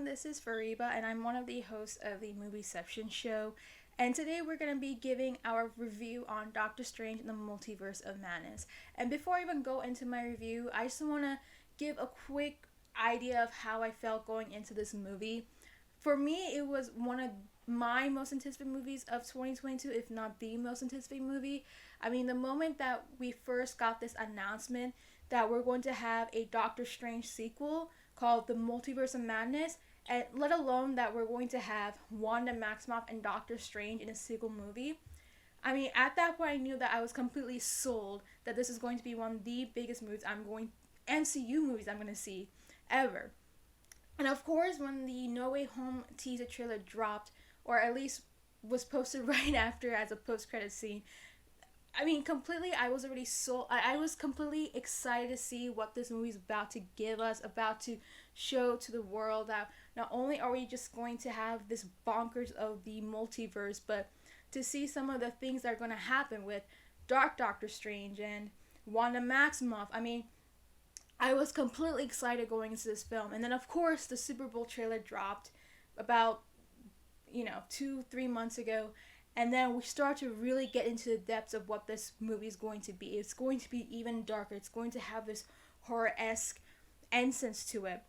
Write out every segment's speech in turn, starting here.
This is Fariba, and I'm one of the hosts of the Movieception show. And today we're going to be giving our review on Doctor Strange and the Multiverse of Madness. And before I even go into my review, I just want to give a quick idea of how I felt going into this movie. For me, it was one of my most anticipated movies of 2022, if not the most anticipated movie. I mean, the moment that we first got this announcement that we're going to have a Doctor Strange sequel called The Multiverse of Madness, and let alone that we're going to have Wanda Maximoff and Doctor Strange in a sequel movie. I mean, at that point, I knew that I was completely sold that this is going to be one of the biggest MCU movies I'm going to see ever. And of course, when the No Way Home teaser trailer dropped, or at least was posted right after as a post-credit scene, I mean, completely, I was already sold. I was completely excited to see what this movie is about to give us, about to show to the world that not only are we just going to have this bonkers of the multiverse, but to see some of the things that are going to happen with Doctor Strange and Wanda Maximoff. I mean, I was completely excited going into this film. And then, of course, the Super Bowl trailer dropped about, 2-3 months ago. And then we start to really get into the depths of what this movie is going to be. It's going to be even darker. It's going to have this horror-esque essence to it.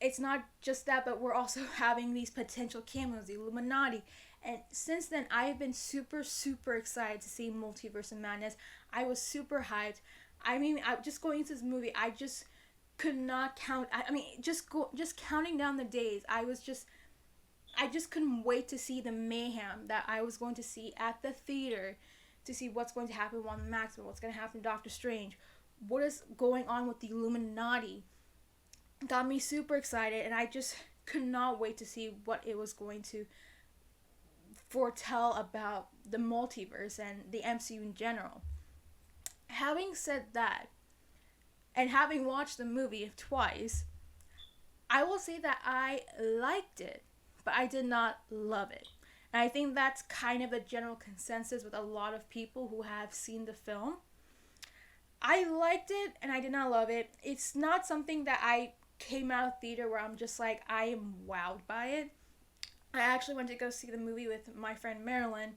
It's not just that, but we're also having these potential cameos, the Illuminati. And since then, I've been super, super excited to see Multiverse of Madness. I was super hyped. I mean, just going into this movie, I just could not count. Just counting down the days. I just couldn't wait to see the mayhem that I was going to see at the theater, to see what's going to happen with Wanda Maximoff, what's going to happen to Doctor Strange, what is going on with the Illuminati. Got me super excited, and I just could not wait to see what it was going to foretell about the multiverse and the MCU in general. Having said that, and having watched the movie twice, I will say that I liked it, but I did not love it. And I think that's kind of a general consensus with a lot of people who have seen the film. I liked it, and I did not love it. It's not something that I came out of theater where I'm just like, I am wowed by it. I actually went to go see the movie with my friend Marilyn,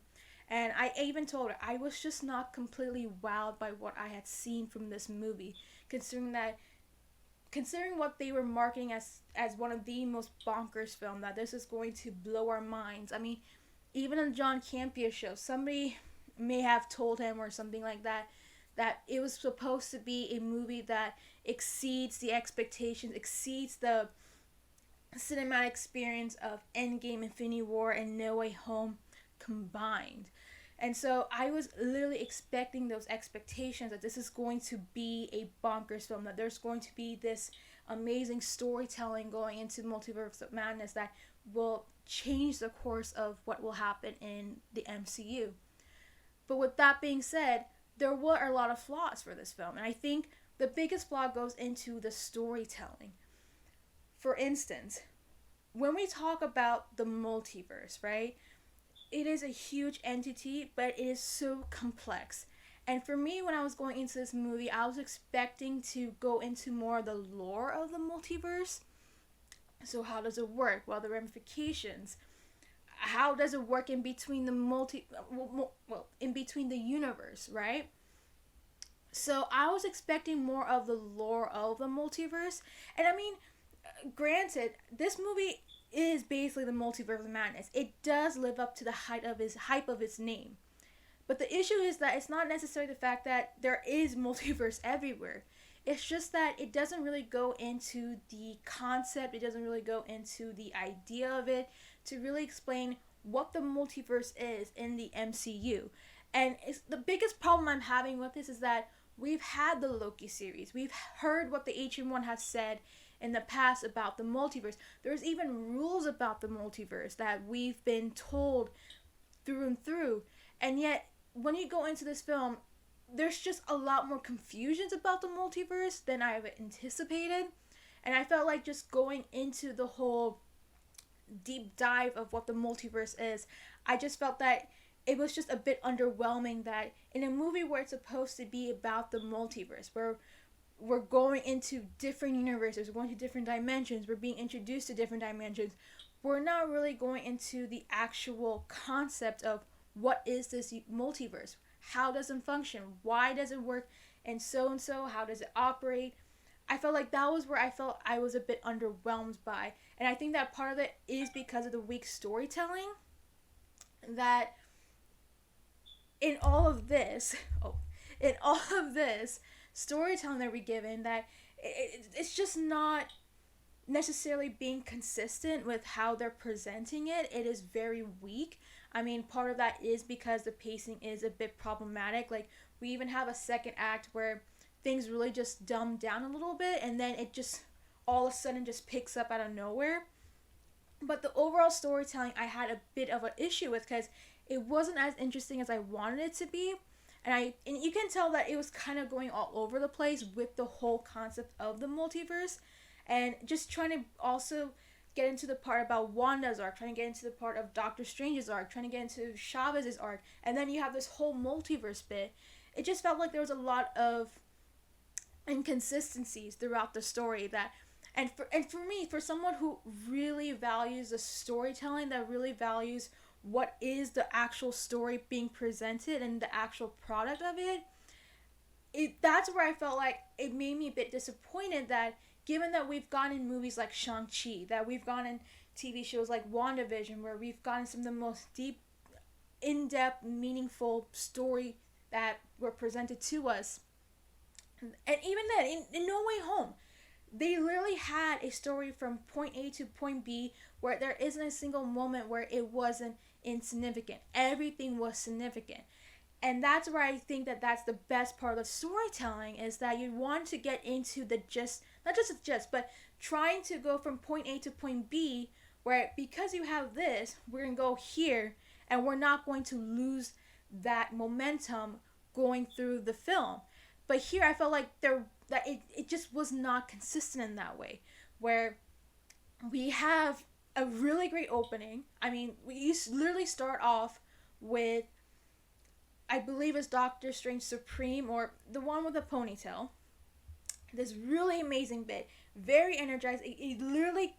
and I even told her I was just not completely wowed by what I had seen from this movie, considering what they were marketing as one of the most bonkers film, that this is going to blow our minds. I mean, even on John Campia's show, somebody may have told him or something like that it was supposed to be a movie that exceeds the expectations, exceeds the cinematic experience of Endgame, Infinity War, and No Way Home combined. And so I was literally expecting those expectations, that this is going to be a bonkers film, that there's going to be this amazing storytelling going into Multiverse of Madness that will change the course of what will happen in the MCU. But with that being said, there were a lot of flaws for this film, and I think the biggest flaw goes into the storytelling. For instance, when we talk about the multiverse, right? It is a huge entity, but it is so complex. And for me, when I was going into this movie, I was expecting to go into more of the lore of the multiverse. So how does it work? Well, the ramifications. How does it work in between the in between the universe, right? So I was expecting more of the lore of the multiverse. And I mean, granted, this movie is basically the Multiverse of Madness. It does live up to the hype of its name. But the issue is that it's not necessarily the fact that there is multiverse everywhere. It's just that it doesn't really go into the concept. It doesn't really go into the idea of it to really explain what the multiverse is in the MCU. And the biggest problem I'm having with this is that we've had the Loki series. We've heard what the Ancient One has said in the past about the multiverse. There's even rules about the multiverse that we've been told through and through. And yet, when you go into this film, there's just a lot more confusions about the multiverse than I've anticipated. And I felt like just going into the whole deep dive of what the multiverse is, I just felt that it was just a bit underwhelming, that in a movie where it's supposed to be about the multiverse, where we're going into different universes, we're going to different dimensions, we're being introduced to different dimensions. We're not really going into the actual concept of what is this multiverse? How does it function? Why does it work? And so, how does it operate? I felt like that was where I felt I was a bit underwhelmed by. And I think that part of it is because of the weak storytelling. That in all of this, in all of this storytelling that we're given, that it's just not necessarily being consistent with how they're presenting it. It is very weak. I mean, part of that is because the pacing is a bit problematic. Like, we even have a second act where things really just dumb down a little bit, and then it just all of a sudden just picks up out of nowhere. But the overall storytelling I had a bit of an issue with, because it wasn't as interesting as I wanted it to be. And you can tell that it was kind of going all over the place with the whole concept of the multiverse, and just trying to also get into the part about Wanda's arc, trying to get into the part of Doctor Strange's arc, trying to get into Chavez's arc, and then you have this whole multiverse bit. It just felt like there was a lot of inconsistencies throughout the story, that and for me, for someone who really values the storytelling, that really values what is the actual story being presented and the actual product of that's where I felt like it made me a bit disappointed, that given that we've gone in movies like Shang-Chi, that we've gone in TV shows like WandaVision, where we've gotten some of the most deep, in-depth, meaningful story that were presented to us. And even then, in No Way Home, they literally had a story from point A to point B where there isn't a single moment where it wasn't insignificant. Everything was significant. And that's where I think that that's the best part of the storytelling, is that you want to get into the gist, not just the gist, but trying to go from point A to point B, where because you have this, we're going to go here, and we're not going to lose that momentum going through the film. But here I felt like it just was not consistent in that way, where we have a really great opening. I mean, we literally start off with, I believe it's Doctor Strange Supreme, or the one with the ponytail. This really amazing bit, very energized. It literally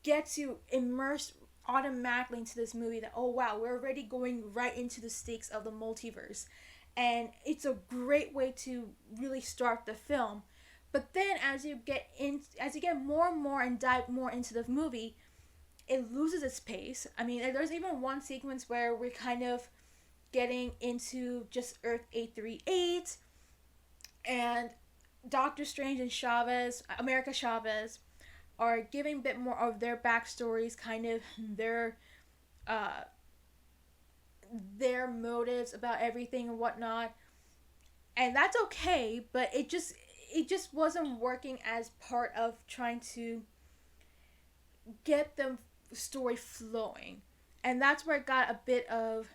gets you immersed automatically into this movie, that, oh wow, we're already going right into the stakes of the multiverse. And it's a great way to really start the film. But then as you get more and more and dive more into the movie, it loses its pace. I mean, there's even one sequence where we're kind of getting into just Earth 838, and Doctor Strange and America Chavez, are giving a bit more of their backstories, kind of their motives about everything and whatnot. And that's okay, but it just wasn't working as part of trying to get the story flowing. And that's where it got a bit of,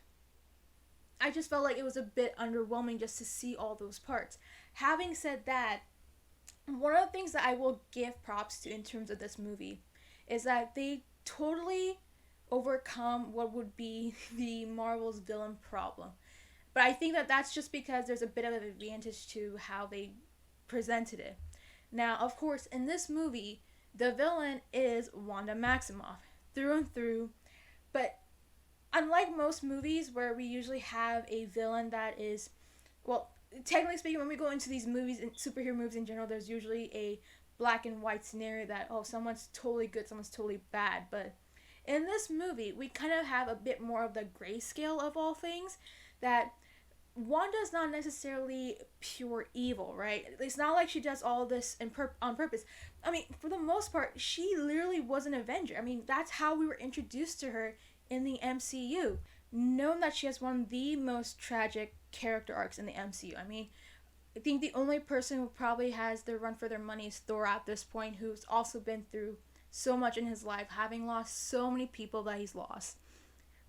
I just felt like it was a bit underwhelming just to see all those parts. Having said that, one of the things that I will give props to in terms of this movie is that they totally overcome what would be the Marvel's villain problem. But I think that that's just because there's a bit of an advantage to how they presented it. Now, of course, in this movie, the villain is Wanda Maximoff, through and through. But unlike most movies where we usually have a villain that is, well, technically speaking, when we go into these movies, and superhero movies in general, there's usually a black and white scenario that, oh, someone's totally good, someone's totally bad. But in this movie, we kind of have a bit more of the grayscale of all things, that Wanda's not necessarily pure evil, right? It's not like she does all this on purpose. I mean, for the most part, she literally was an Avenger. I mean, that's how we were introduced to her in the MCU. Known that she has one of the most tragic character arcs in the MCU. I mean, I think the only person who probably has their run for their money is Thor at this point, who's also been through so much in his life, having lost so many people that he's lost.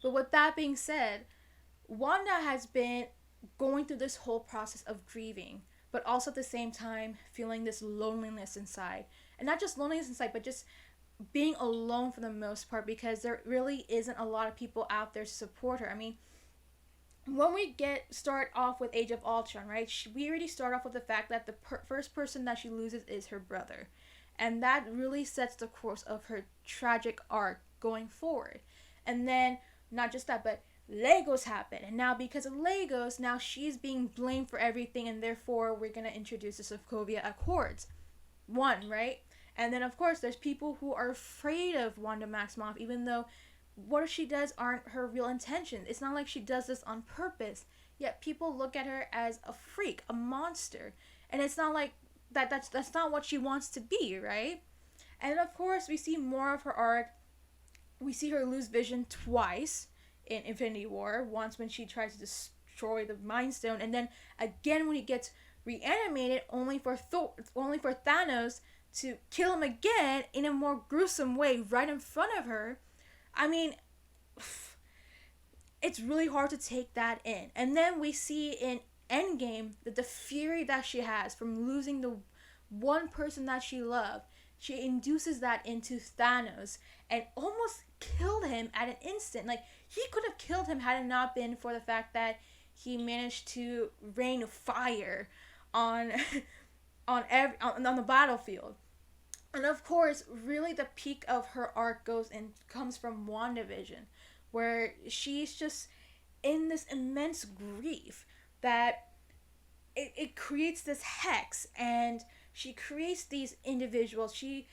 But with that being said, Wanda has been going through this whole process of grieving, but also at the same time feeling this loneliness inside. And not just loneliness inside, but just being alone for the most part, because there really isn't a lot of people out there to support her. I mean, when we start off with Age of Ultron, right? We already start off with the fact that the first person that she loses is her brother, and that really sets the course of her tragic arc going forward. And then not just that, but Legos happen, and now because of Legos, now she's being blamed for everything, and therefore we're gonna introduce the Sokovia Accords. One, right? And then of course there's people who are afraid of Wanda Maximoff, even though what she does aren't her real intentions. It's not like she does this on purpose. Yet people look at her as a freak, a monster. And it's not like that's not what she wants to be, right? And of course, we see more of her arc. We see her lose vision twice in Infinity War. Once when she tries to destroy the Mind Stone, and then again when he gets reanimated, only for Thanos to kill him again in a more gruesome way right in front of her. I mean, it's really hard to take that in. And then we see in Endgame that the fury that she has from losing the one person that she loved, she induces that into Thanos and almost killed him at an instant. Like, he could have killed him had it not been for the fact that he managed to rain fire on on the battlefield. And of course, really the peak of her arc comes from WandaVision, where she's just in this immense grief that it creates this hex, and she creates these individuals. She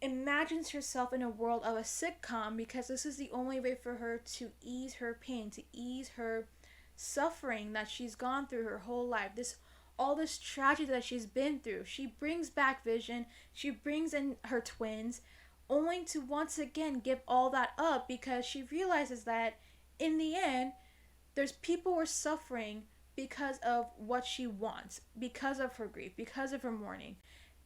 imagines herself in a world of a sitcom because this is the only way for her to ease her pain, to ease her suffering that she's gone through her whole life. All this tragedy that she's been through. She brings back Vision. She brings in her twins, only to once again give all that up because she realizes that in the end, there's people who are suffering because of what she wants, because of her grief, because of her mourning.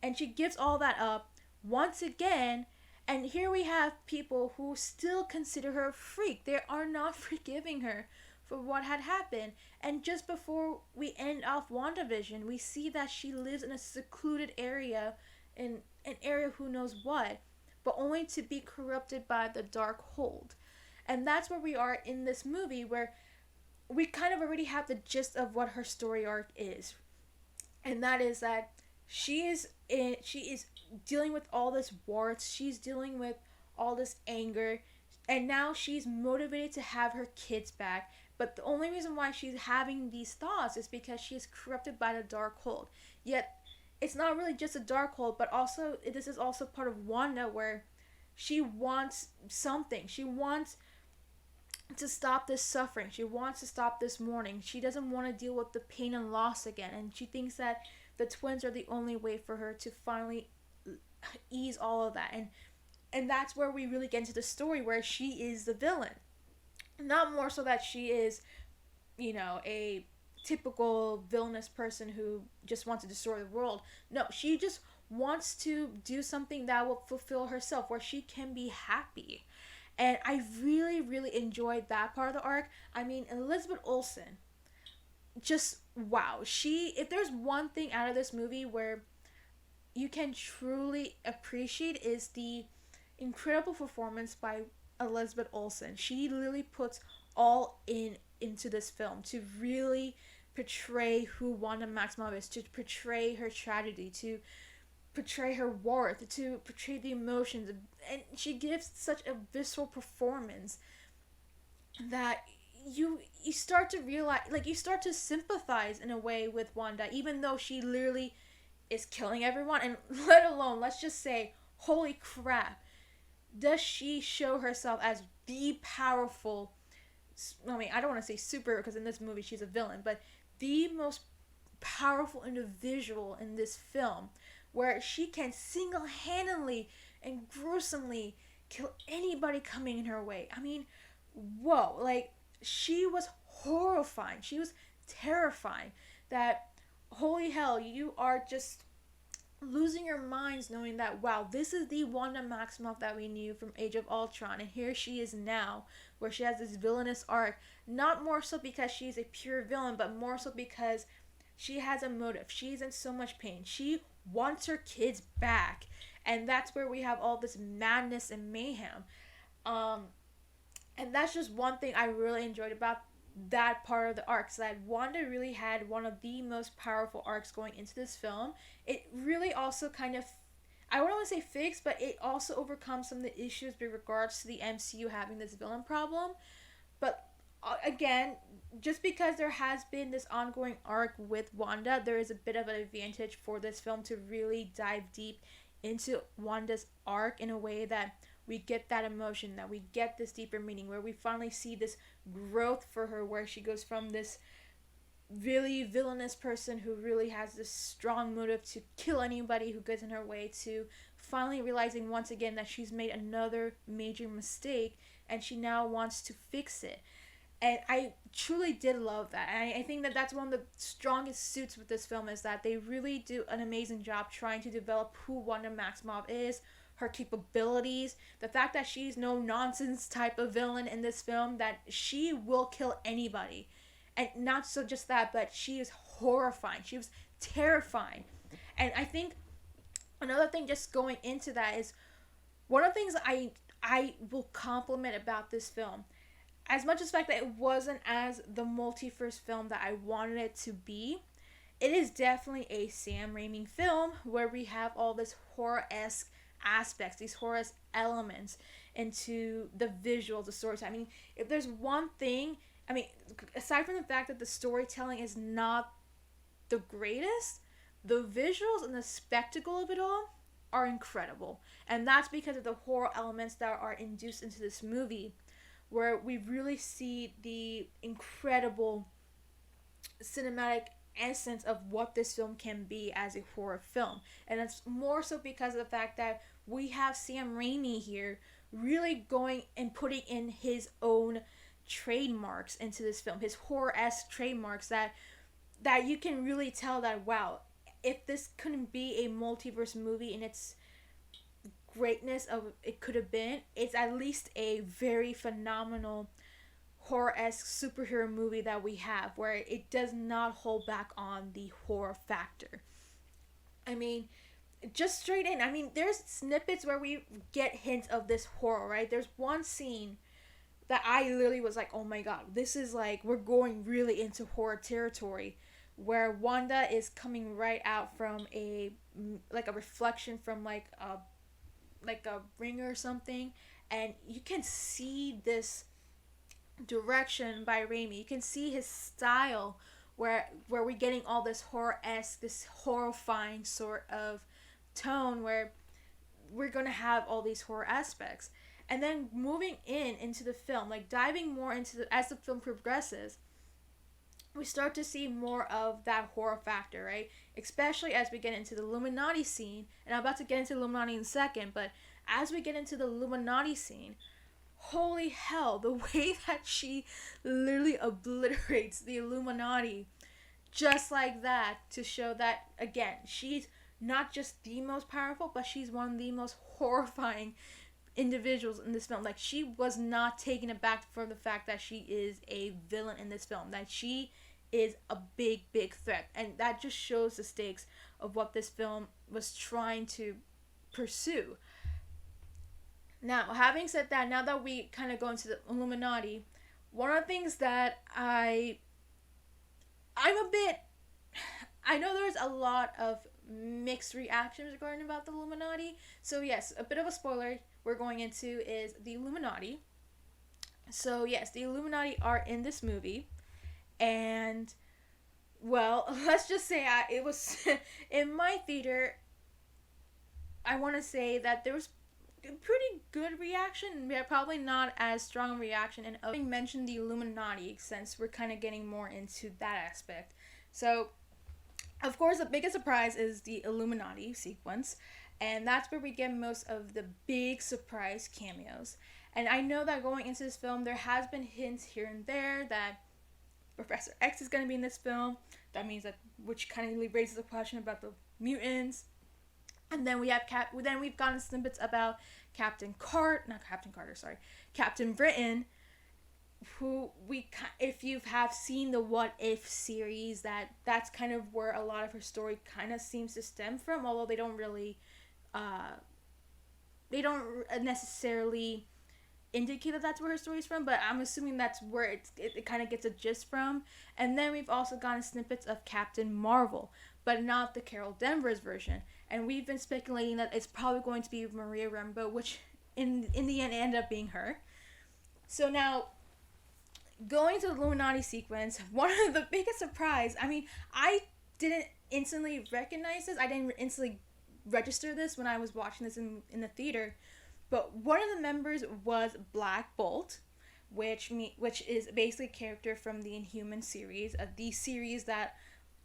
And she gives all that up once again. And here we have people who still consider her a freak. They are not forgiving her for what had happened. And just before we end off WandaVision, we see that she lives in a secluded area, in an area who knows what, but only to be corrupted by the dark hold. And that's where we are in this movie, where we kind of already have the gist of what her story arc is. And that is that she is dealing with all this warts, she's dealing with all this anger, and now she's motivated to have her kids back. But the only reason why she's having these thoughts is because she is corrupted by the dark hold. Yet, it's not really just a dark hold, but also this is also part of Wanda, where she wants something. She wants to stop this suffering. She wants to stop this mourning. She doesn't want to deal with the pain and loss again. And she thinks that the twins are the only way for her to finally ease all of that. And that's where we really get into the story, where she is the villain. Not more so that she is, a typical villainous person who just wants to destroy the world. No, she just wants to do something that will fulfill herself, where she can be happy. And I really, really enjoyed that part of the arc. I mean, Elizabeth Olsen, just wow. If there's one thing out of this movie where you can truly appreciate, is the incredible performance by Elizabeth Olsen. She literally puts all into this film to really portray who Wanda Maximoff is, to portray her tragedy, to portray her worth, to portray the emotions, and she gives such a visceral performance that you start to realize, like, you start to sympathize in a way with Wanda, even though she literally is killing everyone. And let alone, let's just say, holy crap, does she show herself as the powerful, I mean, I don't want to say super, because in this movie she's a villain, but the most powerful individual in this film, where she can single-handedly and gruesomely kill anybody coming in her way. I mean, whoa, like, she was horrifying. She was terrifying. That, holy hell, you are just losing your minds knowing that, wow, this is the Wanda Maximoff that we knew from Age of Ultron, and here she is now, where she has this villainous arc, not more so because she's a pure villain, but more so because she has a motive. She's in so much pain. She wants her kids back, and that's where we have all this madness and mayhem. And that's just one thing I really enjoyed about that part of the arc. So that Wanda really had one of the most powerful arcs going into this film. It really also kind of, I wouldn't want to say fixed, but it also overcomes some of the issues with regards to the MCU having this villain problem. But again, just because there has been this ongoing arc with Wanda, there is a bit of an advantage for this film to really dive deep into Wanda's arc in a way that we get that emotion, that we get this deeper meaning, where we finally see this growth for her, where she goes from this really villainous person who really has this strong motive to kill anybody who gets in her way, to finally realizing once again that she's made another major mistake and she now wants to fix it. And I truly did love that. And I think that that's one of the strongest suits with this film, is that they really do an amazing job trying to develop who Wanda Maximoff is, her capabilities, the fact that she's no nonsense type of villain in this film, that she will kill anybody. And not so just that, but she is horrifying. She was terrifying. And I think another thing just going into that is one of the things I will compliment about this film, as much as the fact that it wasn't as the multiverse film that I wanted it to be, it is definitely a Sam Raimi film where we have all this horror-esque aspects, these horror elements into the visuals, the stories. I mean, if there's one thing, I mean, aside from the fact that the storytelling is not the greatest, the visuals and the spectacle of it all are incredible. And that's because of the horror elements that are induced into this movie, where we really see the incredible cinematic essence of what this film can be as a horror film. And it's more so because of the fact that we have Sam Raimi here really going and putting in his own trademarks into this film, his horror-esque trademarks that you can really tell that, wow, if this couldn't be a multiverse movie in its greatness of it could have been, it's at least a very phenomenal horror-esque superhero movie that we have, where it does not hold back on the horror factor. I mean, just straight in, I mean, there's snippets where we get hints of this horror, right? There's one scene that I literally was like, oh my god, this is like, we're going really into horror territory, where Wanda is coming right out from a reflection from like a ring or something, and you can see this direction by Raimi. You can see his style, where we're getting all this horror-esque, this horrifying sort of tone, where we're gonna have all these horror aspects. And then moving into the film, like diving more into as the film progresses, we start to see more of that horror factor, right? Especially as we get into the Illuminati scene, and I'm about to get into the Illuminati in a second, but as we get into the Illuminati scene, holy hell, the way that she literally obliterates the Illuminati just like that, to show that, again, she's not just the most powerful, but she's one of the most horrifying individuals in this film. Like, she was not taken aback for the fact that she is a villain in this film, that she is a big threat, and that just shows the stakes of what this film was trying to pursue. Now, having said that, now that we kind of go into the Illuminati, one of the things that I know there's a lot of mixed reactions regarding about the Illuminati. So yes, a bit of a spoiler we're going into is the Illuminati. So yes, the Illuminati are in this movie, and well, let's just say it was in my theater. I want to say that there was a pretty good reaction, probably not as strong a reaction, and I mentioned the Illuminati since we're kind of getting more into that aspect. So of course, the biggest surprise is the Illuminati sequence, and that's where we get most of the big surprise cameos. And I know that going into this film, there has been hints here and there that Professor X is going to be in this film. That means that, which kind of raises the question about the mutants. And then we've gotten snippets about Captain Britain, who if you have seen the What If series, that's kind of where a lot of her story kind of seems to stem from, although they don't necessarily indicate that that's where her story's from, but I'm assuming that's where it kind of gets a gist from. And then we've also gotten snippets of Captain Marvel, but not the Carol Danvers version. And we've been speculating that it's probably going to be Maria Rambeau, which in the end ended up being her. So now, going to the Illuminati sequence, one of the biggest surprise, I mean, I didn't instantly recognize this. I didn't instantly register this when I was watching this in the theater. But one of the members was Black Bolt, which is basically a character from the Inhuman series, the series that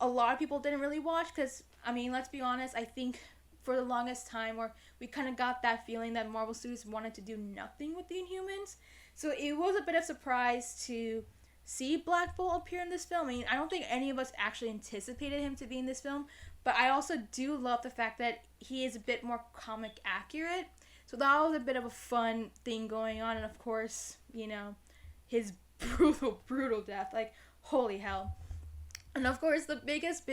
a lot of people didn't really watch because, I mean, let's be honest, I think for the longest time, or we kind of got that feeling that Marvel Studios wanted to do nothing with the Inhumans. So it was a bit of surprise to see Black Bolt appear in this film. I mean, I don't think any of us actually anticipated him to be in this film, but I also do love the fact that he is a bit more comic accurate. So that was a bit of a fun thing going on, and of course, you know, his brutal death, like, holy hell. And of course, the biggest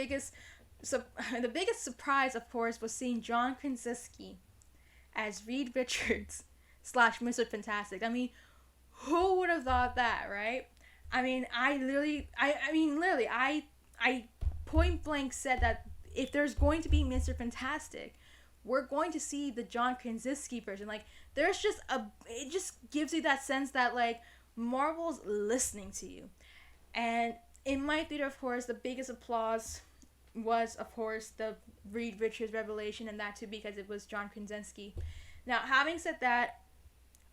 surprise, of course, was seeing John Kranziski as Reed Richards / Mr. Fantastic. I mean, who would have thought that, right? I mean, I point blank said that if there's going to be Mr. Fantastic, we're going to see the John Kranziski version. Like, it just gives you that sense that, like, Marvel's listening to you. And in my theater, of course, the biggest applause was, of course, the Reed Richards revelation, and that too because it was John Kranziski. Now, having said that,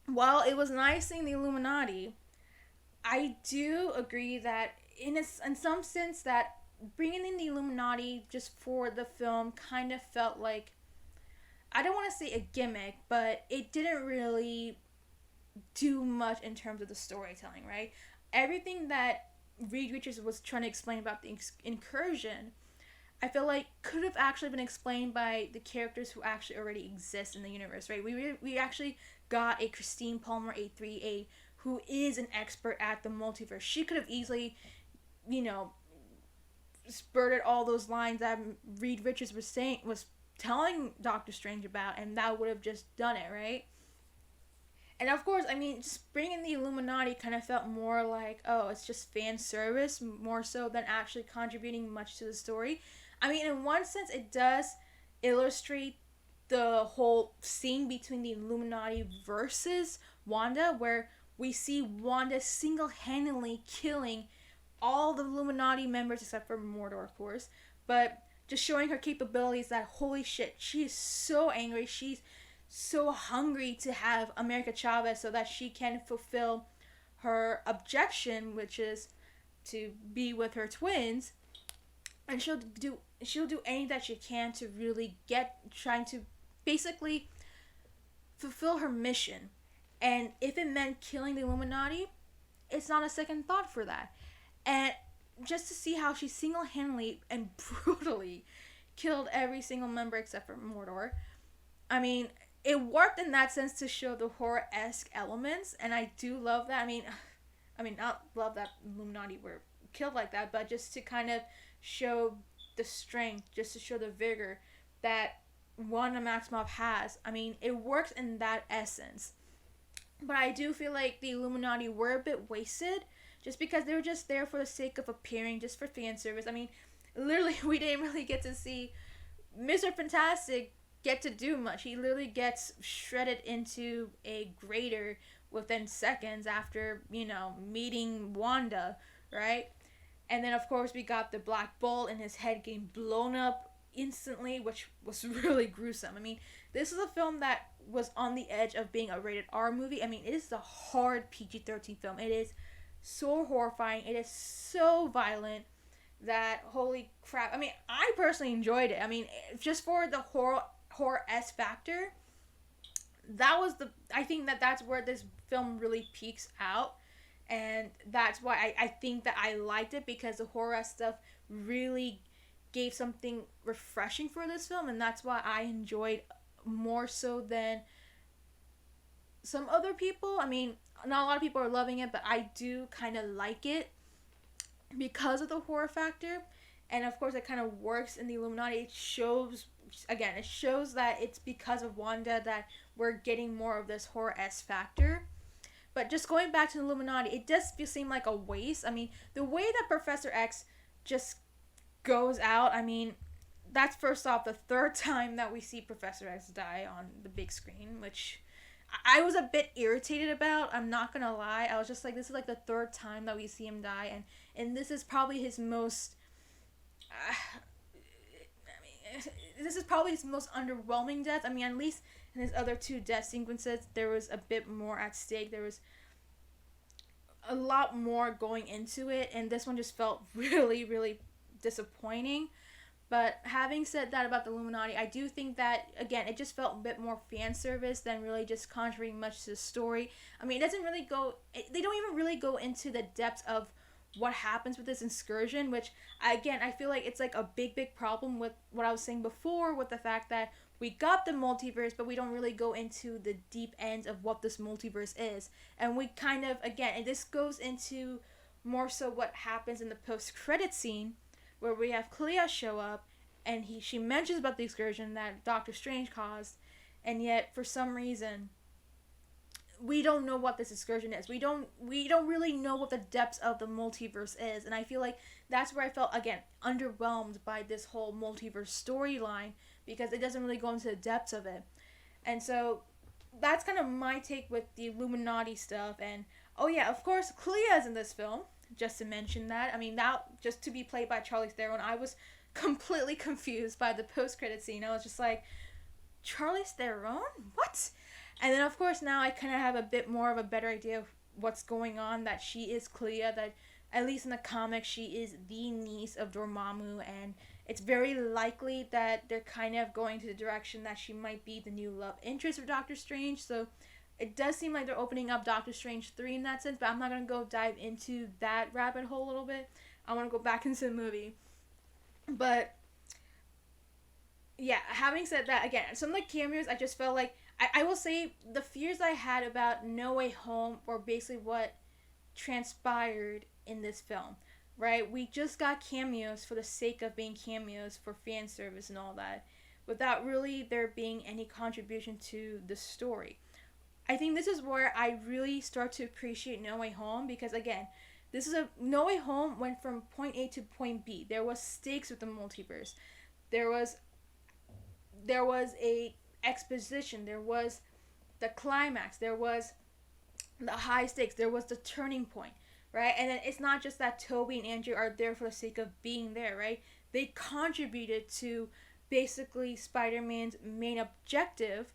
while it was nice seeing the Illuminati, I do agree that in some sense that bringing in the Illuminati just for the film kind of felt like, I don't want to say a gimmick, but it didn't really do much in terms of the storytelling, right? Everything that Reed Richards was trying to explain about the incursion, I feel like could have actually been explained by the characters who actually already exist in the universe, right? We actually got a Christine Palmer 838 who is an expert at the multiverse. She could have easily, you know, spurted all those lines that Reed Richards was telling Doctor Strange about, and that would have just done it, right? And of course, I mean, just bringing the Illuminati kind of felt more like, oh, it's just fan service, more so than actually contributing much to the story. I mean, in one sense, it does illustrate the whole scene between the Illuminati versus Wanda, where we see Wanda single-handedly killing all the Illuminati members except for Mordor, of course, but just showing her capabilities that, holy shit, she is so angry, she's so hungry to have America Chavez so that she can fulfill her objection, which is to be with her twins, and she'll do anything that she can to really trying to basically fulfill her mission. And if it meant killing the Illuminati, it's not a second thought for that. And just to see how she single-handedly and brutally killed every single member except for Mordor, I mean, it worked in that sense to show the horror-esque elements, and I do love that. I mean, not love that Illuminati were killed like that, but just to kind of show the strength, just to show the vigor that Wanda Maximoff has. I mean, it works in that essence. But I do feel like the Illuminati were a bit wasted, just because they were just there for the sake of appearing, just for fan service. I mean, literally, we didn't really get to see Mr. Fantastic get to do much. He literally gets shredded into a grater within seconds after, you know, meeting Wanda, right? And then, of course, we got the Black Bolt and his head getting blown up instantly, which was really gruesome. I mean, this is a film that was on the edge of being a rated R movie. I mean, it is a hard PG-13 film. It is so horrifying. It is so violent that, holy crap. I mean, I personally enjoyed it. I mean, just for the horror-esque factor, I think that's where this film really peaks out. And that's why I think that I liked it, because the horror stuff really gave something refreshing for this film, and that's why I enjoyed more so than some other people. I mean, not a lot of people are loving it, but I do kind of like it because of the horror factor. And of course, it kind of works in the Illuminati. It shows that it's because of Wanda that we're getting more of this horror-esque factor. But just going back to the Illuminati, it does seem like a waste. I mean, the way that Professor X just goes out, I mean, that's first off the third time that we see Professor X die on the big screen, which I was a bit irritated about. I'm not gonna lie. I was just like, this is like the third time that we see him die, and this is probably his most. This is probably his most underwhelming death. I mean, at least in his other two death sequences, there was a bit more at stake. There was a lot more going into it, and this one just felt really, really disappointing. But having said that about the Illuminati, I do think that, again, it just felt a bit more fan service than really just contributing much to the story. I mean, it doesn't really go, they don't even really go into the depths of what happens with this excursion, which, again, I feel like it's like a big, big problem with what I was saying before, with the fact that we got the multiverse, but we don't really go into the deep ends of what this multiverse is. And we kind of, again, and this goes into more so what happens in the post-credit scene, where we have Clea show up, and she mentions about the excursion that Doctor Strange caused, and yet for some reason we don't know what this excursion is. We don't really know what the depths of the multiverse is, and I feel like that's where I felt, again, underwhelmed by this whole multiverse storyline, because it doesn't really go into the depths of it. And so that's kind of my take with the Illuminati stuff. And oh yeah, of course, Clea is in this film, just to mention that. I mean, that just to be played by Charlize Theron, I was completely confused by the post-credit scene. I was just like, Charlize Theron? What? And then, of course, now I kind of have a bit more of a better idea of what's going on, that she is Clea, that at least in the comics, she is the niece of Dormammu, and it's very likely that they're kind of going to the direction that she might be the new love interest of Doctor Strange. So it does seem like they're opening up Doctor Strange 3 in that sense, but I'm not going to go dive into that rabbit hole a little bit. I want to go back into the movie. But yeah, having said that, again, some of the cameos, I just felt like, I will say the fears I had about No Way Home were basically what transpired in this film, right? We just got cameos for the sake of being cameos for fan service and all that, without really there being any contribution to the story. I think this is where I really start to appreciate No Way Home, because again, No Way Home went from point A to point B. There was stakes with the multiverse. There was a exposition, there was the climax, there was the high stakes, there was the turning point, right? And then it's not just that Toby and Andrew are there for the sake of being there, right? They contributed to basically Spider-Man's main objective,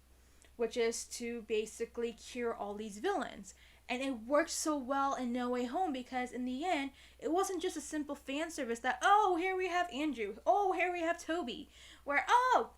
which is to basically cure all these villains. And it worked so well in No Way Home, because in the end, it wasn't just a simple fan service that, oh, here we have Andrew, oh, here we have Toby, where, oh,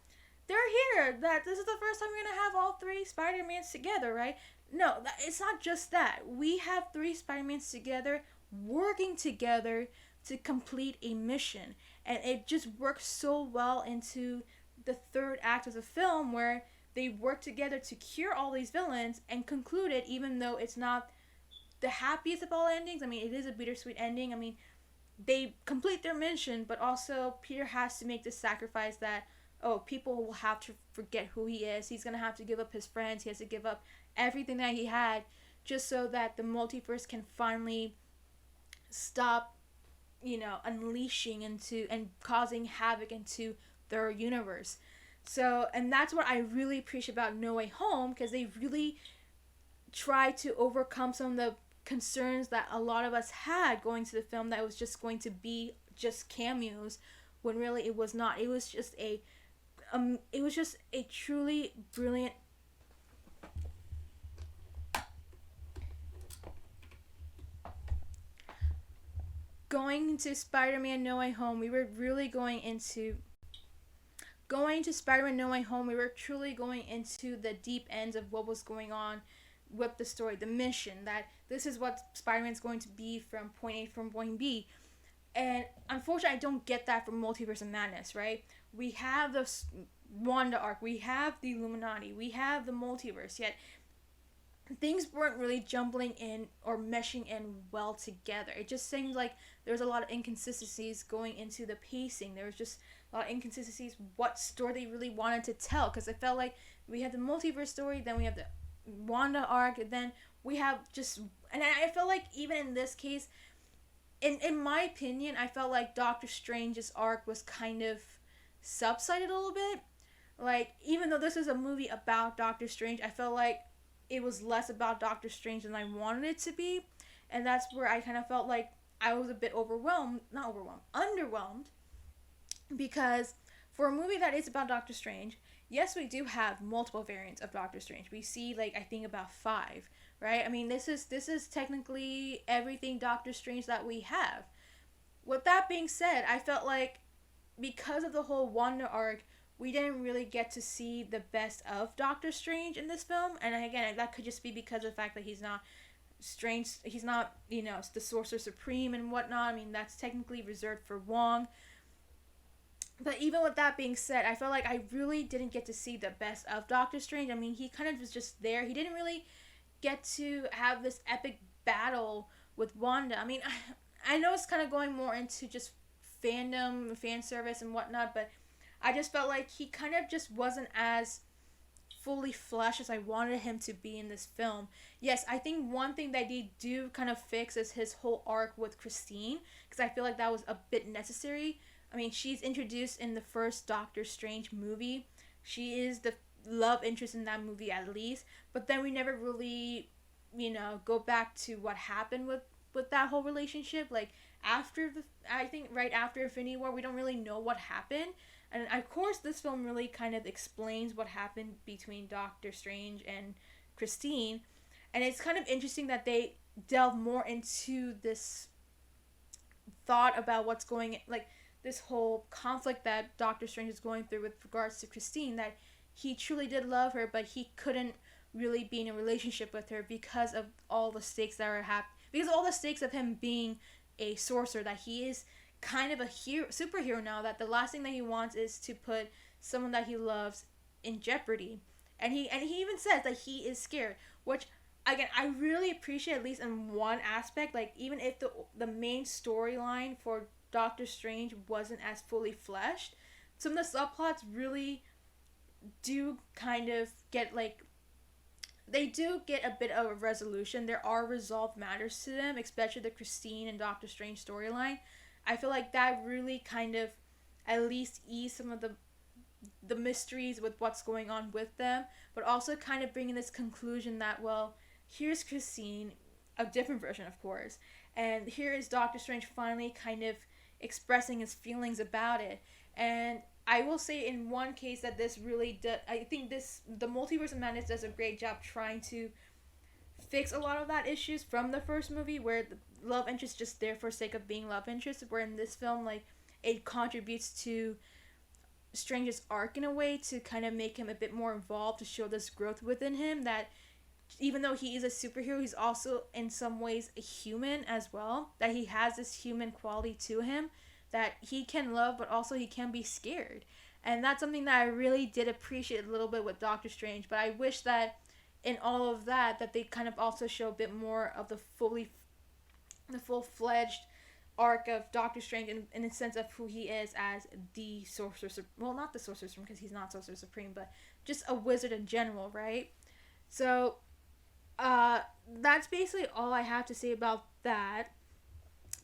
they're here, that this is the first time we're going to have all three Spider-Mans together, right? No, it's not just that. We have three Spider-Mans together, working together to complete a mission. And it just works so well into the third act of the film, where they work together to cure all these villains and conclude it, even though it's not the happiest of all endings. I mean, it is a bittersweet ending. I mean, they complete their mission, but also Peter has to make the sacrifice that, oh, people will have to forget who he is. He's going to have to give up his friends. He has to give up everything that he had, just so that the multiverse can finally stop, unleashing into and causing havoc into their universe. So, and that's what I really appreciate about No Way Home, because they really try to overcome some of the concerns that a lot of us had going to the film, that it was just going to be just cameos, when really it was not. It was just a truly brilliant going into Spider-Man No Way Home. We were really going to Spider-Man No Way Home, we were truly going into the deep ends of what was going on with the story, the mission, that this is what Spider-Man's going to be from point A, from point B. And unfortunately, I don't get that from Multiverse of Madness, right? We have the Wanda arc, we have the Illuminati, we have the multiverse, yet things weren't really jumbling in or meshing in well together. It just seemed like there was a lot of inconsistencies going into the pacing. There was just a lot of inconsistencies what story they really wanted to tell, because I felt like we had the multiverse story, then we have the Wanda arc, and then we have just, and I feel like even in this case, in my opinion, I felt like Doctor Strange's arc was kind of subsided a little bit. Like, even though this is a movie about Doctor Strange, I felt like it was less about Doctor Strange than I wanted it to be. And that's where I kind of felt like I was a bit overwhelmed, not overwhelmed, underwhelmed. Because for a movie that is about Doctor Strange, yes, we do have multiple variants of Doctor Strange. We see, like, I think about 5, right? I mean, this is technically everything Doctor Strange that we have. With that being said, I felt like because of the whole Wanda arc, we didn't really get to see the best of Doctor Strange in this film. And again, that could just be because of the fact that he's not Strange, he's not, the Sorcerer Supreme and whatnot. I mean, that's technically reserved for Wong. But even with that being said, I felt like I really didn't get to see the best of Doctor Strange. I mean, he kind of was just there. He didn't really get to have this epic battle with Wanda. I mean, I know it's kind of going more into just fandom, fan service and whatnot, but I just felt like he kind of just wasn't as fully fleshed as I wanted him to be in this film. Yes, I think one thing that they do kind of fix is his whole arc with Christine, because I feel like that was a bit necessary. I mean, she's introduced in the first Doctor Strange movie. She is the love interest in that movie at least, but then we never really, go back to what happened with that whole relationship. Like, after I think right after Infinity War, we don't really know what happened. And of course, this film really kind of explains what happened between Doctor Strange and Christine. And it's kind of interesting that they delve more into this thought about what's going, like, this whole conflict that Doctor Strange is going through with regards to Christine, that he truly did love her, but he couldn't really be in a relationship with her because of all the stakes that are happening. Because of all the stakes of him being a sorcerer, that he is kind of a superhero now, that the last thing that he wants is to put someone that he loves in jeopardy. And he even says that he is scared, which again I really appreciate, at least in one aspect. Like, even if the main storyline for Doctor Strange wasn't as fully fleshed, some of the subplots really do kind of get, like, they do get a bit of a resolution. There are resolved matters to them, especially the Christine and Doctor Strange storyline. I feel like that really kind of at least ease some of the mysteries with what's going on with them, but also kind of bringing this conclusion that, well, here's Christine, a different version of course, and here is Doctor Strange finally kind of expressing his feelings about it. And I will say in one case that this really I think the Multiverse of Madness does a great job trying to fix a lot of that issues from the first movie, where the love interest just there for sake of being love interest, where in this film, like, it contributes to Strange's arc in a way to kind of make him a bit more involved, to show this growth within him, that even though he is a superhero, he's also in some ways a human as well, that he has this human quality to him, that he can love but also he can be scared. And that's something that I really did appreciate a little bit with Doctor Strange, but I wish that in all of that they kind of also show a bit more of the full-fledged arc of Doctor Strange in the sense of who he is as the Sorcerer Supreme. Well, not the Sorcerer Supreme, because he's not Sorcerer Supreme, but just a wizard in general, right? So, that's basically all I have to say about that.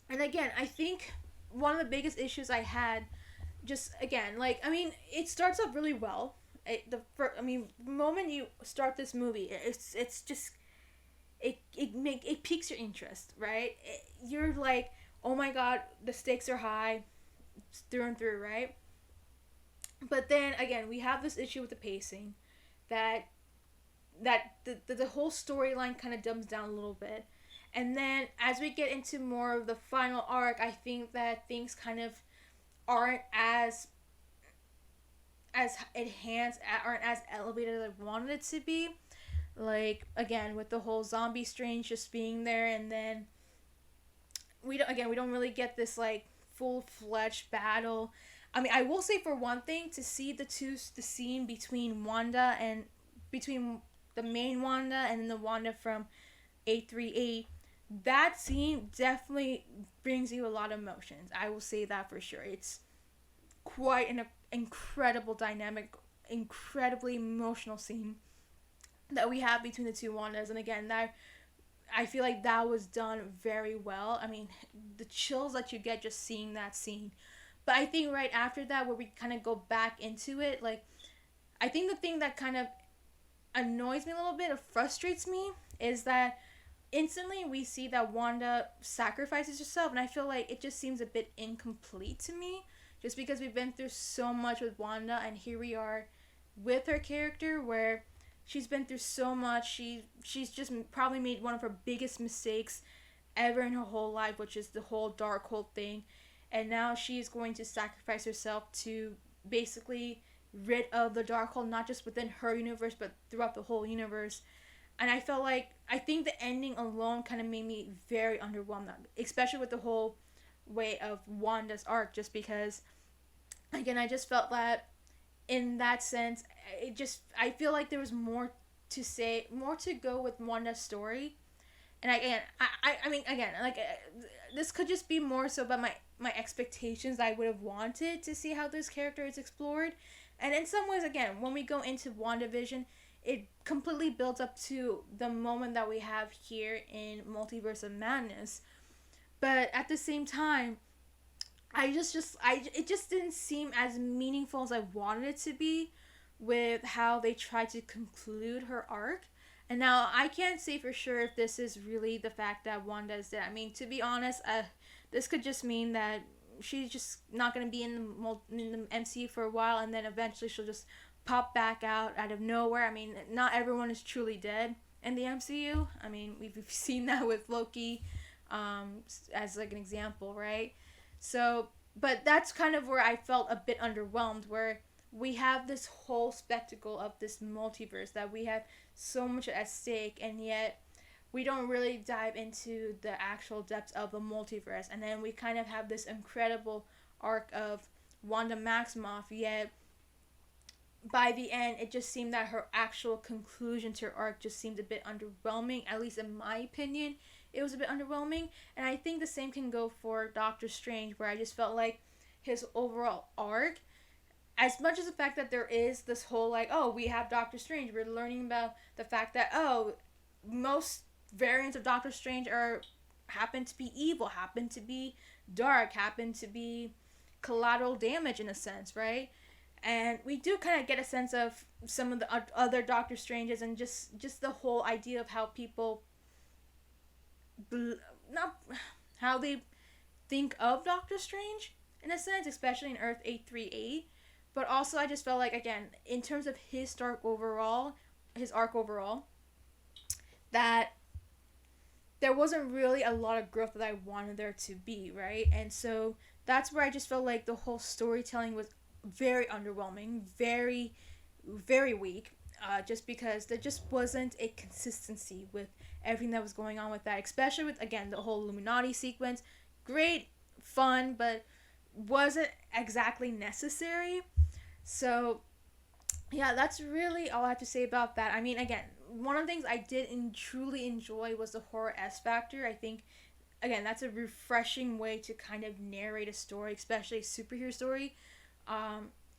And again, I think one of the biggest issues I had, just again, like, I mean, it starts off really well. The moment you start this movie, it's just it piques your interest, right? You're like, oh my god, the stakes are high, through and through, right? But then again, we have this issue with the pacing, that the whole storyline kind of dumbs down a little bit. And then as we get into more of the final arc, I think that things kind of aren't as enhanced, aren't as elevated as I wanted it to be. Like, again, with the whole zombie Strange just being there, and then we don't really get this, like, full-fledged battle. I mean, I will say, for one thing, to see the scene between the main Wanda and then the Wanda from 838, that scene definitely brings you a lot of emotions. I will say that for sure. It's quite an incredible dynamic, incredibly emotional scene. that we have between the two Wandas. And again, that I feel like that was done very well. I mean, the chills that you get just seeing that scene. But I think right after that, where we kind of go back into it, like, I think the thing that kind of annoys me a little bit or frustrates me is that instantly we see that Wanda sacrifices herself, and I feel like it just seems a bit incomplete to me, just because we've been through so much with Wanda, and here we are with her character where she's been through so much. She's just probably made one of her biggest mistakes ever in her whole life, which is the whole Darkhold thing, and now she's going to sacrifice herself to basically rid of the Darkhold, not just within her universe but throughout the whole universe. And I felt like, I think the ending alone kind of made me very underwhelmed, especially with the whole way of Wanda's arc, just because, again, I just felt that in that sense, I feel like there was more to say, more to go with Wanda's story. And again, I mean, again, like, this could just be more so about my expectations. I would have wanted to see how this character is explored. And in some ways, again, when we go into WandaVision, it completely builds up to the moment that we have here in Multiverse of Madness. But at the same time, it just didn't seem as meaningful as I wanted it to be with how they tried to conclude her arc. And now I can't say for sure if this is really the fact that Wanda is dead. I mean, to be honest, this could just mean that she's just not going to be in the MCU for a while, and then eventually she'll just pop back out of nowhere. I mean, not everyone is truly dead in the MCU. I mean, we've seen that with Loki, as like an example, right? So, but that's kind of where I felt a bit underwhelmed, where we have this whole spectacle of this multiverse, that we have so much at stake, and yet we don't really dive into the actual depths of the multiverse. And then we kind of have this incredible arc of Wanda Maximoff, yet by the end, it just seemed that her actual conclusion to her arc just seemed a bit underwhelming. At least in my opinion, it was a bit underwhelming. And I think the same can go for Doctor Strange, where I just felt like his overall arc, as much as the fact that there is this whole, like, oh, we have Doctor Strange, we're learning about the fact that, oh, most variants of Doctor Strange happen to be evil, happen to be dark, happen to be collateral damage in a sense, right? And we do kind of get a sense of some of the other Doctor Stranges, and just the whole idea of how people not how they think of Doctor Strange in a sense, especially in Earth 838. But also, I just felt like, again, in terms of his arc overall, that there wasn't really a lot of growth that I wanted there to be, right? And so that's where I just felt like the whole storytelling was very underwhelming, very, very weak, just because there just wasn't a consistency with everything that was going on with that, especially with, again, the whole Illuminati sequence. Great, fun, but wasn't exactly necessary. So, yeah, that's really all I have to say about that. I mean, again, one of the things I did truly enjoy was the horror S factor. I think, again, that's a refreshing way to kind of narrate a story, especially a superhero story,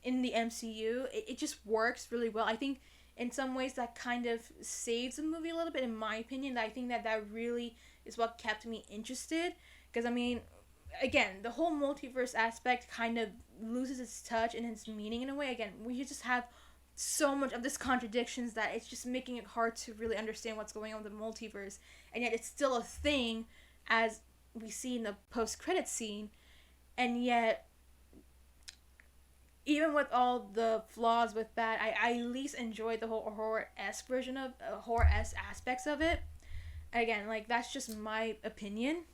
in the MCU. It just works really well. I think in some ways that kind of saves the movie a little bit, in my opinion. I think that really is what kept me interested. Because, I mean, again, the whole multiverse aspect kind of loses its touch and its meaning in a way. Again, we just have so much of this contradictions that it's just making it hard to really understand what's going on with the multiverse. And yet it's still a thing, as we see in the post-credit scene. And yet, even with all the flaws with that, I at least enjoyed the whole horror-esque version of horror-esque aspects of it. Again, like, that's just my opinion.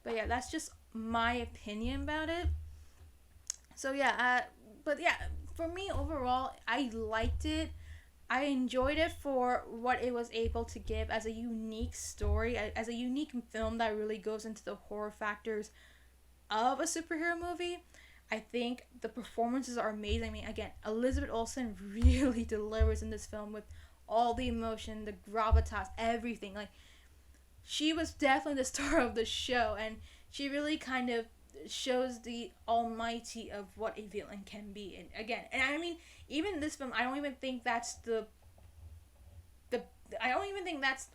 But yeah, that's just my opinion about it. So yeah, but yeah, for me overall, I liked it. I enjoyed it for what it was able to give as a unique story, as a unique film that really goes into the horror factors of a superhero movie. I think the performances are amazing. I mean, again, Elizabeth Olsen really delivers in this film with all the emotion, the gravitas, everything. Like, she was definitely the star of the show, and she really kind of shows the almighty of what a villain can be. And again, and I mean, even this film, I don't even think that's the I don't even think that's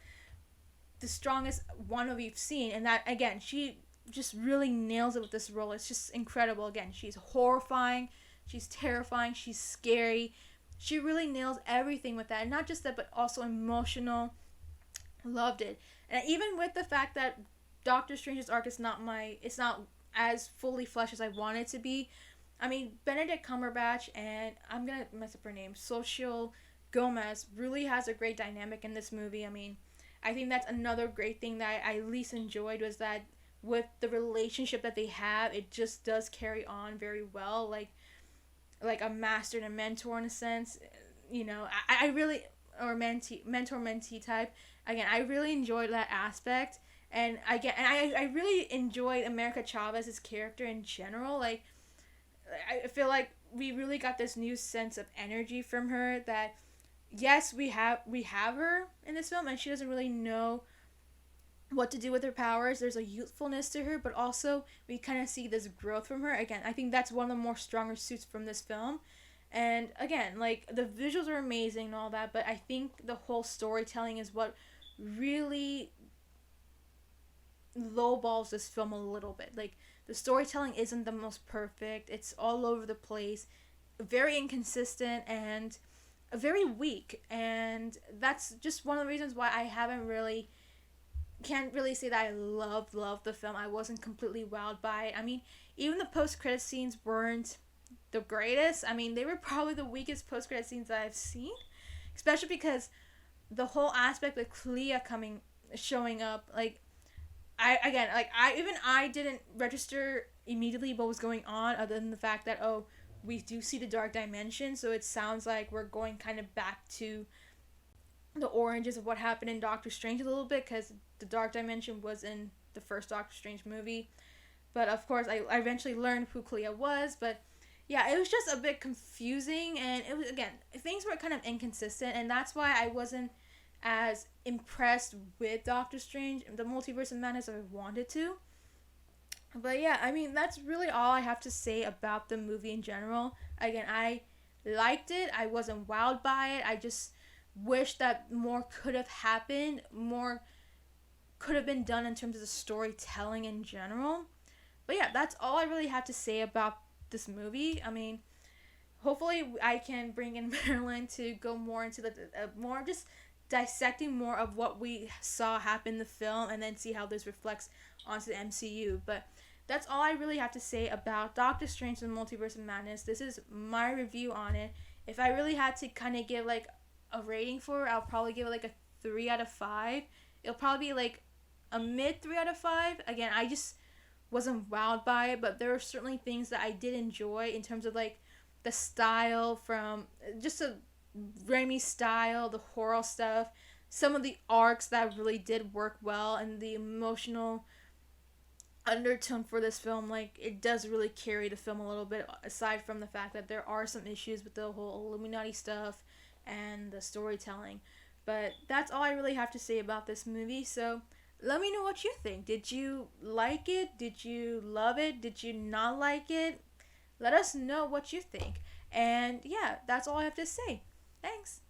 the strongest one of we've seen. And that, again, she just really nails it with this role. It's just incredible. Again, she's horrifying, she's terrifying, she's scary. She really nails everything with that, and not just that, but also emotional. Loved it. And even with the fact that Doctor Strange's arc is not it's not as fully fleshed as I want it to be. I mean, Benedict Cumberbatch and, I'm gonna mess up her name, Social Gomez, really has a great dynamic in this movie. I mean, I think that's another great thing that I at least enjoyed, was that with the relationship that they have, it just does carry on very well, like a master and a mentor in a sense. You know, I really, or mentor mentee type. Again, I really enjoyed that aspect. And I really enjoyed America Chavez's character in general. Like, I feel like we really got this new sense of energy from her, that yes, we have her in this film, and she doesn't really know what to do with her powers. There's a youthfulness to her, but also we kind of see this growth from her. Again, I think that's one of the more stronger suits from this film. And again, like, the visuals are amazing and all that, but I think the whole storytelling is what really lowballs this film a little bit. Like, the storytelling isn't the most perfect. It's all over the place, very inconsistent, and very weak. And that's just one of the reasons why I can't really say that I loved the film. I wasn't completely wowed by it. I mean, even the post-credit scenes weren't the greatest. I mean, they were probably the weakest post-credit scenes that I've seen, especially because the whole aspect of Clea showing up, like, I didn't register immediately what was going on, other than the fact that, oh, we do see the dark dimension, so it sounds like we're going kind of back to the oranges of what happened in Doctor Strange a little bit, because the dark dimension was in the first Doctor Strange movie. But of course, I eventually learned who Clea was. But yeah, it was just a bit confusing, and it was, again, things were kind of inconsistent, and that's why I wasn't as impressed with Doctor Strange, the Multiverse of Madness, as I wanted to. But yeah, I mean, that's really all I have to say about the movie in general. Again, I liked it. I wasn't wowed by it. I just wish that more could have happened. More could have been done in terms of the storytelling in general. But yeah, that's all I really have to say about this movie. I mean, hopefully I can bring in Marilyn to go more into the more just dissecting more of what we saw happen in the film, and then see how this reflects onto the MCU. But that's all I really have to say about Doctor Strange and the Multiverse of Madness. This is my review on it. If I really had to kind of give like a rating for it, I'll probably give it like a 3 out of 5. It'll probably be like a mid 3 out of 5. Again, I just wasn't wowed by it, but there are certainly things that I did enjoy in terms of like the style, from just a Raimi style, the horror stuff, some of the arcs that really did work well, and the emotional undertone for this film, like, it does really carry the film a little bit, aside from the fact that there are some issues with the whole Illuminati stuff and the storytelling. But that's all I really have to say about this movie. So let me know what you think. Did you like it? Did you love it? Did you not like it? Let us know what you think. And yeah, that's all I have to say. Thanks.